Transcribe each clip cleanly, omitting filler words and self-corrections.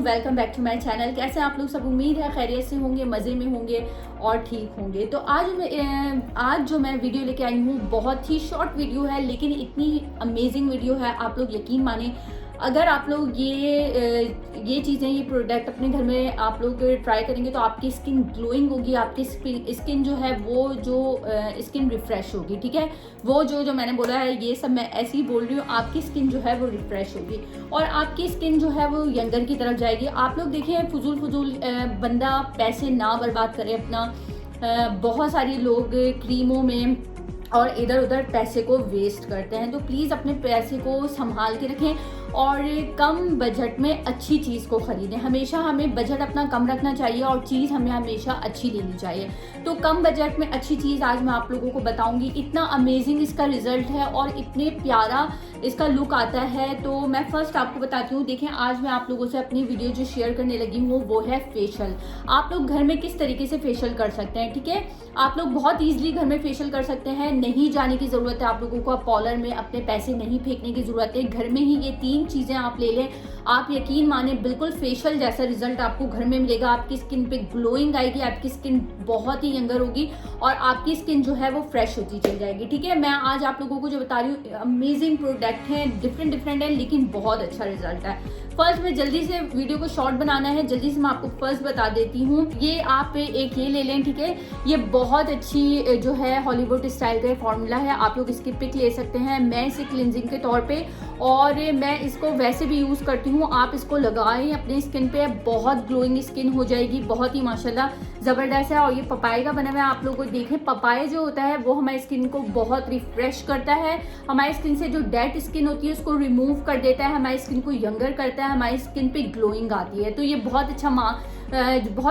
Welcome back to my channel. कैसे आप लोग सब? उम्मीद है खैरियत से होंगे, मज़े में होंगे और ठीक होंगे। तो आज जो मैं वीडियो लेके आई हूँ बहुत ही शॉर्ट वीडियो है, लेकिन इतनी अमेजिंग वीडियो है, आप लोग यकीन माने अगर आप लोग ये चीज़ें, ये प्रोडक्ट अपने घर में आप लोग ट्राई करेंगे तो आपकी स्किन ग्लोइंग होगी, आपकी स्किन जो है वो जो स्किन रिफ़्रेश होगी। ठीक है, वो जो मैंने बोला है ये सब मैं ऐसे ही बोल रही हूँ, आपकी स्किन जो है वो रिफ़्रेश होगी और आपकी स्किन जो है वो यंगर की तरफ जाएगी। आप लोग देखें, फजूल बंदा पैसे ना बर्बाद करे अपना, बहुत सारे लोग क्रीमों में और इधर उधर पैसे को वेस्ट करते हैं। तो प्लीज़ अपने पैसे को संभाल के रखें और कम बजट में अच्छी चीज़ को ख़रीदें। हमेशा हमें बजट अपना कम रखना चाहिए और चीज़ हमें हमेशा अच्छी लेनी चाहिए। तो कम बजट में अच्छी चीज़ आज मैं आप लोगों को बताऊंगी। इतना अमेजिंग इसका रिज़ल्ट है और इतने प्यारा इसका लुक आता है। तो मैं फर्स्ट आपको बताती हूँ। देखें, आज मैं आप लोगों से अपनी वीडियो जो शेयर करने लगी हूँ वो है फेशियल। आप लोग घर में किस तरीके से फेशियल कर सकते हैं। ठीक है, आप लोग बहुत ईजिली घर में फेशियल कर सकते हैं, नहीं जाने की ज़रूरत है आप लोगों को, पार्लर में अपने पैसे नहीं फेंकने की ज़रूरत है। घर में ही ये 3 चीज़ें आप ले लें, आप यकीन माने बिल्कुल फेशियल जैसा रिजल्ट आपको घर में मिलेगा। आपकी स्किन पे ग्लोइंग आएगी, आपकी स्किन बहुत ही यंगर होगी और आपकी स्किन जो है वो फ्रेश होती चली जाएगी। ठीक है, मैं आज आप लोगों को जो बता रही हूँ अमेजिंग प्रोडक्ट हैं, डिफरेंट है, लेकिन बहुत अच्छा रिजल्ट है। फर्स्ट में जल्दी से वीडियो को शॉर्ट बनाना है, जल्दी से मैं आपको फर्स्ट बता देती हूँ। ये आप एक ये ले लें। ठीक है, ये बहुत अच्छी जो है हॉलीवुड स्टाइल का फॉर्मूला है, आप लोग इसकी पिक ले सकते हैं। मैं इसे क्लिनजिंग के तौर पे और मैं इसको वैसे भी यूज़ करती हूँ। आप इसको लगाएं अपनी स्किन पे, बहुत ग्लोइंग स्किन हो जाएगी, बहुत ही माशाल्लाह ज़बरदस्त है। और ये पपाए का बना हुआ है, आप लोग को देखें, पपाए जो होता है वो हमारी स्किन को बहुत रिफ्रेश करता है, हमारी स्किन से जो डेड स्किन होती है उसको रिमूव कर देता है, हमारी स्किन को यंगर करता है, हमारी स्किन पे ग्लोइंग आती है। तो ये बहुत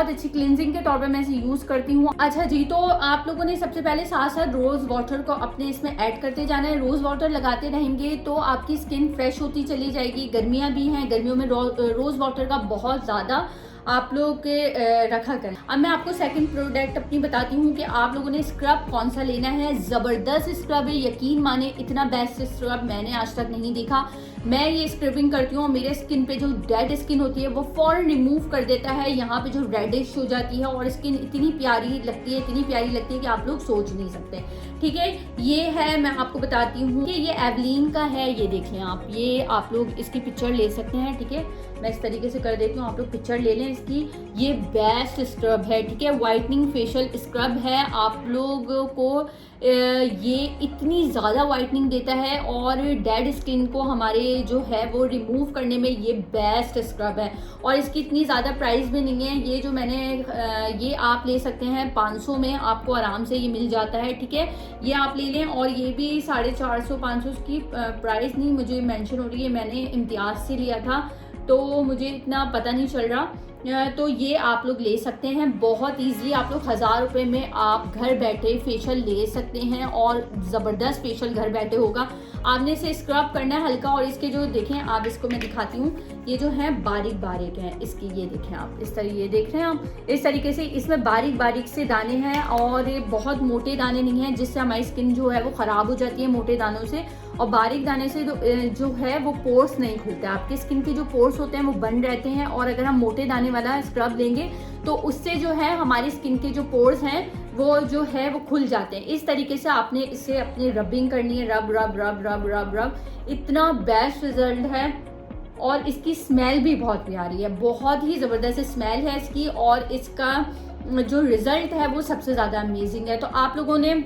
अच्छी क्लिनजिंग के तौर पे मैं इसे यूज़ करती हूँ। अच्छा जी, तो आप लोगों ने सबसे पहले साथ साथ रोज़ वाटर को अपने इसमें ऐड करते जाना है। रोज़ वाटर लगाते रहेंगे तो आपकी स्किन फ्रेश होती चली जाएगी। गर्मियाँ भी हैं, गर्मियों में रोज़ वाटर का बहुत ज़्यादा आप लोग के रखा करें। अब मैं आपको सेकंड प्रोडक्ट अपनी बताती हूँ कि आप लोगों ने स्क्रब कौन सा लेना है। ज़बरदस्त स्क्रब है, यकीन माने इतना बेस्ट स्क्रब मैंने आज तक नहीं देखा। मैं ये स्क्रबिंग करती हूँ, मेरे स्किन पे जो डेड स्किन होती है वो फौरन रिमूव कर देता है, यहाँ पे जो रेडिश हो जाती है और स्किन इतनी प्यारी लगती है कि आप लोग सोच नहीं सकते। ठीक है, ये है, मैं आपको बताती हूँ कि ये एवलीन का है। ये देखें आप, ये आप लोग इसकी पिक्चर ले सकते हैं। ठीक है, मैं इस तरीके से कर देती हूँ, आप लोग पिक्चर ले लें इसकी। ये बेस्ट स्क्रब है। ठीक है, वाइटनिंग फेशियल स्क्रब है। आप लोगों को ये इतनी ज़्यादा वाइटनिंग देता है और डेड स्किन को हमारे जो है वो रिमूव करने में ये बेस्ट स्क्रब है। और इसकी इतनी ज़्यादा प्राइस भी नहीं है। ये जो मैंने ये आप ले सकते हैं 500 में, आपको आराम से ये मिल जाता है। ठीक है, ये आप ले लें। और ये भी 450-500 की प्राइस नहीं मुझे मेंशन हो रही है, मैंने इम्तियाज़ से लिया था तो मुझे इतना पता नहीं चल रहा। तो ये आप लोग ले सकते हैं बहुत ईजिली। आप लोग 1000 रुपये में आप घर बैठे फेशियल ले सकते हैं और ज़बरदस्त फेशियल घर बैठे होगा। आपने इसे स्क्रब करना है हल्का। और इसके जो देखें आप, इसको मैं दिखाती हूँ, ये जो है बारीक हैं इसकी, ये देखें आप, इस तरह ये देख रहे हैं आप, इस तरीके से इसमें बारीक से दाने हैं और ये बहुत मोटे दाने नहीं हैं जिससे हमारी स्किन जो है वो ख़राब हो जाती है मोटे दानों से। और बारीक दाने से जो है वो पोर्स नहीं खुलते, आपकी स्किन के जो पोर्स होते हैं वो बंद रहते हैं। और अगर हम मोटे दाने वाला स्क्रब लेंगे तो उससे जो है हमारी स्किन के जो पोर्स हैं वो जो है वो खुल जाते हैं। इस तरीके से आपने इससे अपनी रबिंग करनी है, रब। इतना बेस्ट रिजल्ट है और इसकी स्मेल भी बहुत प्यारी है, बहुत ही ज़बरदस्त स्मेल है इसकी और इसका जो रिज़ल्ट है वो सबसे ज़्यादा अमेजिंग है। तो आप लोगों ने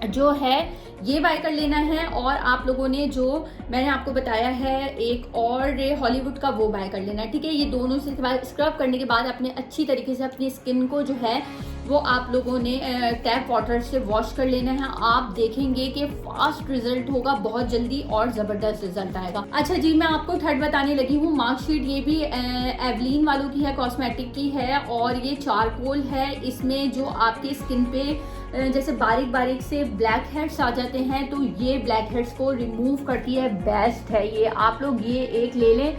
जो है ये बाय कर लेना है और आप लोगों ने जो मैंने आपको बताया है एक और हॉलीवुड का वो बाय कर लेना है। ठीक है, ये दोनों से स्क्रब करने के बाद अपने अच्छी तरीके से अपनी स्किन को जो है वो आप लोगों ने टैप वाटर से वॉश कर लेना है। आप देखेंगे कि फास्ट रिजल्ट होगा, बहुत जल्दी और ज़बरदस्त रिजल्ट आएगा। अच्छा जी, मैं आपको थर्ड बताने लगी हूँ मार्कशीट। ये भी एवलीन वालों की है, कॉस्मेटिक की है और ये चारकोल है। इसमें जो आपकी स्किन पे जैसे बारीक से ब्लैक हेड्स आ जाते हैं तो ये ब्लैक हेड्स को रिमूव करती है, बेस्ट है ये। आप लोग ये एक ले लें,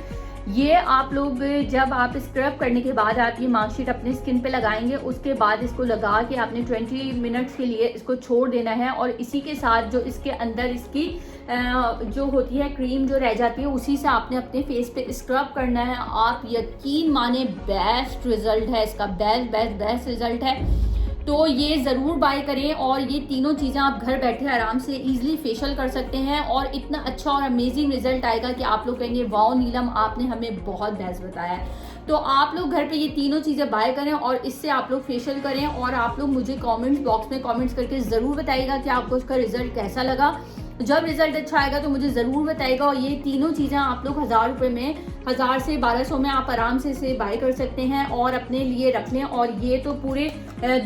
ये आप लोग जब आप स्क्रब करने के बाद आप ये मास्क शीट अपने स्किन पे लगाएंगे, उसके बाद इसको लगा के आपने 20 मिनट्स के लिए इसको छोड़ देना है। और इसी के साथ जो इसके अंदर इसकी जो होती है क्रीम जो रह जाती है, उसी से आपने अपने फेस पे स्क्रब करना है। आप यकीन माने बेस्ट रिजल्ट है इसका, बेस्ट रिजल्ट है। तो ये ज़रूर बाय करें और ये तीनों चीज़ें आप घर बैठे आराम से इजीली फेशियल कर सकते हैं और इतना अच्छा और अमेजिंग रिजल्ट आएगा कि आप लोग कहेंगे वाओ नीलम, आपने हमें बहुत बेस्ट बताया है। तो आप लोग घर पे ये तीनों चीज़ें बाय करें और इससे आप लोग फेशियल करें और आप लोग मुझे कमेंट्स बॉक्स में कमेंट्स करके ज़रूर बताइएगा कि आपको उसका रिजल्ट कैसा लगा। जब रिजल्ट अच्छा आएगा तो मुझे ज़रूर बताइएगा। और ये तीनों चीज़ें आप लोग 1000 रुपये में, 1000 से 1200 में आप आराम से इसे बाय कर सकते हैं और अपने लिए रख लें। और ये तो पूरे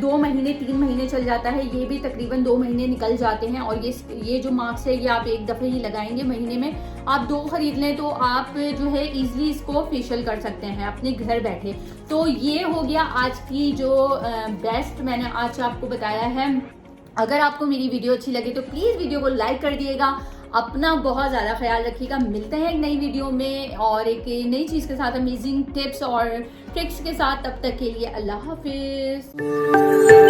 2 महीने 3 महीने चल जाता है, ये भी तकरीबन 2 महीने निकल जाते हैं। और ये जो मास्क है ये आप एक दफ़े ही लगाएंगे महीने में, आप 2 खरीद लें तो आप जो है ईजिली इसको फेशियल कर सकते हैं अपने घर बैठे। तो ये हो गया आज की जो बेस्ट मैंने आज आपको बताया है। अगर आपको मेरी वीडियो अच्छी लगे तो प्लीज़ वीडियो को लाइक कर दिएगा। अपना बहुत ज़्यादा ख्याल रखिएगा। मिलते हैं एक नई वीडियो में और एक नई चीज़ के साथ, अमेजिंग टिप्स और ट्रिक्स के साथ। तब तक के लिए अल्लाह हाफिज़।